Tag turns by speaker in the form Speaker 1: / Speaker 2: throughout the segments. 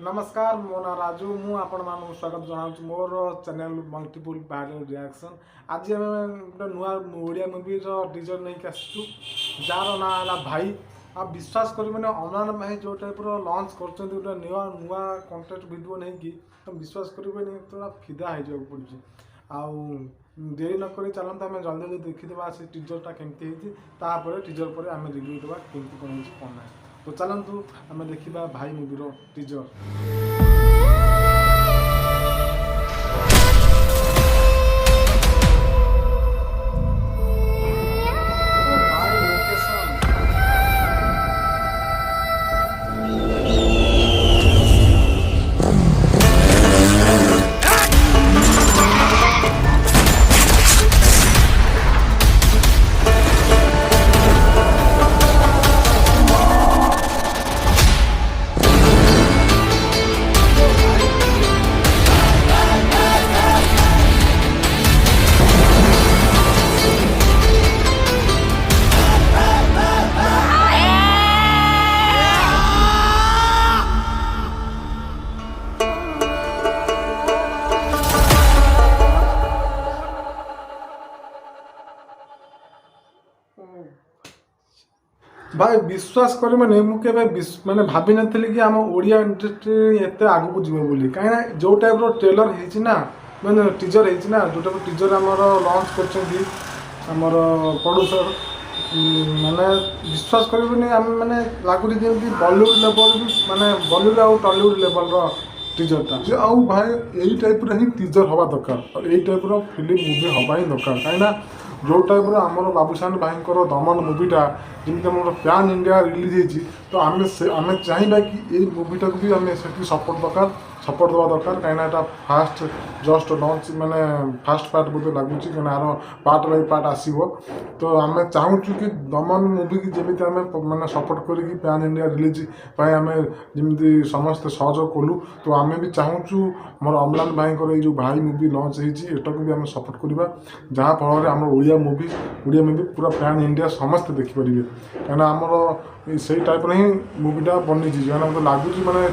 Speaker 1: नमस्कार मो ना राजू मु आपण मानक स्वागत जनाऊँ मोर चैनल मल्टीपल वायरल रिएक्शन। आज आम गोटे नुआ ओडिया मूवी टीजर नहीं आसचु जार ना है भाई। आ विश्वास कर मैंने अमान भाई जो टाइप लॉन्च कर गोटे नुआ नुआ कंटेंट वीडियो नहीं कि तुम विश्वास करें तो फिदा हो पड़े। आउ देरी नक चलते आम जल्दी जल्दी देखीदे से टीजरटा केमती होती टीजर पर आम रिव्यू देवा केमती कौन कौन ना। तो चलतु आम देखा भाई मूवीर टीजर। भाई विश्वास कर मैंने मुझे मैंने भाभी नी कि आम ओडिया इंडस्ट्री एत आग को जीव बोली कहीं जो टाइप ट्रेलर होना मैंने टीजर होना जो टाइप टीजर आमर लॉन्च करमर प्रोड्यूसर माने विश्वास करें आम मैंने लगुच जमी बॉलीवुड लेवल माने बॉलीवुड आउ टॉलीवुड लेवल टीजरटा आउ भाई यही टाइप ही टीजर हवा दरकार और यही टाइप फिल्म मूवी हवा ही दरकार कहीं जो टाइप आमर बाबूशान भाई दमन मूवीटा जमी आम पैन इंडिया रिलीज होती तो आम चाहिए कि ये मूवीटा को भी आम से सपोर्ट दरकार सपोर्ट देवा दरकार कहीं फास्ट जस्ट लॉन्च माने फास्ट पार्ट बोलते लगुच कहीं आर पार्ट बाय पार्ट आसो तो आम चाहूँ कि दमन मूवी की जमी आम मैंने सपोर्ट करके पैन इंडिया रिलीज आम जमी समस्ते सहयोग कलु तो आम भी चाहूँ मोर अम्लान भाई जो भाई मूवी लॉन्च होटा को भी आम सपोर्ट करवा जहाँ फल आम ओडिया मूवी पूरा पैन इंडिया समस्ते देखिपारे कहीं आमर से टाइप ही मूवीटा बनी मतलब लगुच मैंने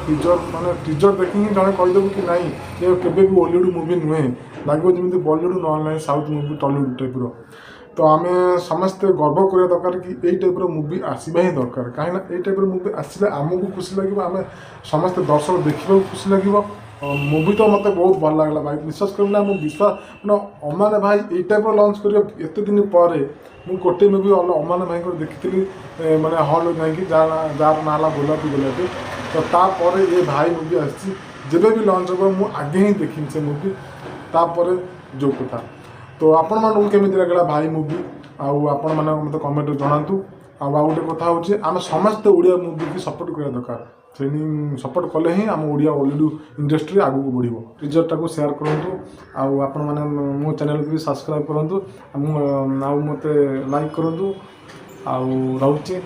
Speaker 1: टीजर देखी ही जड़े कहीदेव कि नहीं ये केवे भी हॉलीवुड मूवी नुहे लगे जमी बॉलीवुड ना साउथ मूवी टॉलीवुड टाइप तो आम समस्ते गर्व करवा दरकार कि यही टाइप मूवी आसवा ही दरकार कहीं यही टाइप मूवी आसले आमको खुशी लगे आम समस्त दर्शक देखा खुशी लगे मूवी तो मतलब बहुत भल लगला भाई विश्वास करना मुझे विश्वास मैंने अमान भाई यही टाइप लॉन्च कर एत दिन पर मुझे गोटे मूवी अमान भाई देखी मैंने हल नहीं जार ना गोलापी गोलापी तो तापर ये भाई मूवी आबे भी लॉन्च हो मुझे आगे ही देखी से मूवी तापर जो कथा तो आपण मानक केमी लगे भाई मूवी आपण मैंने मतलब कमेंट जनातु आ गोटे कथा हूँ आम समस्त ओडिया मूवी की सपोर्ट करवा दरकार ट्रेनिंग सपोर्ट कले ही आम ओडिया बॉलीवुड इंडस्ट्री आगू को बढ़ो टीजरटा को शेयर करूँ आपण मैंने मो चैनल को भी सब्सक्राइब करूँ मत लाइक करूँ रोचे।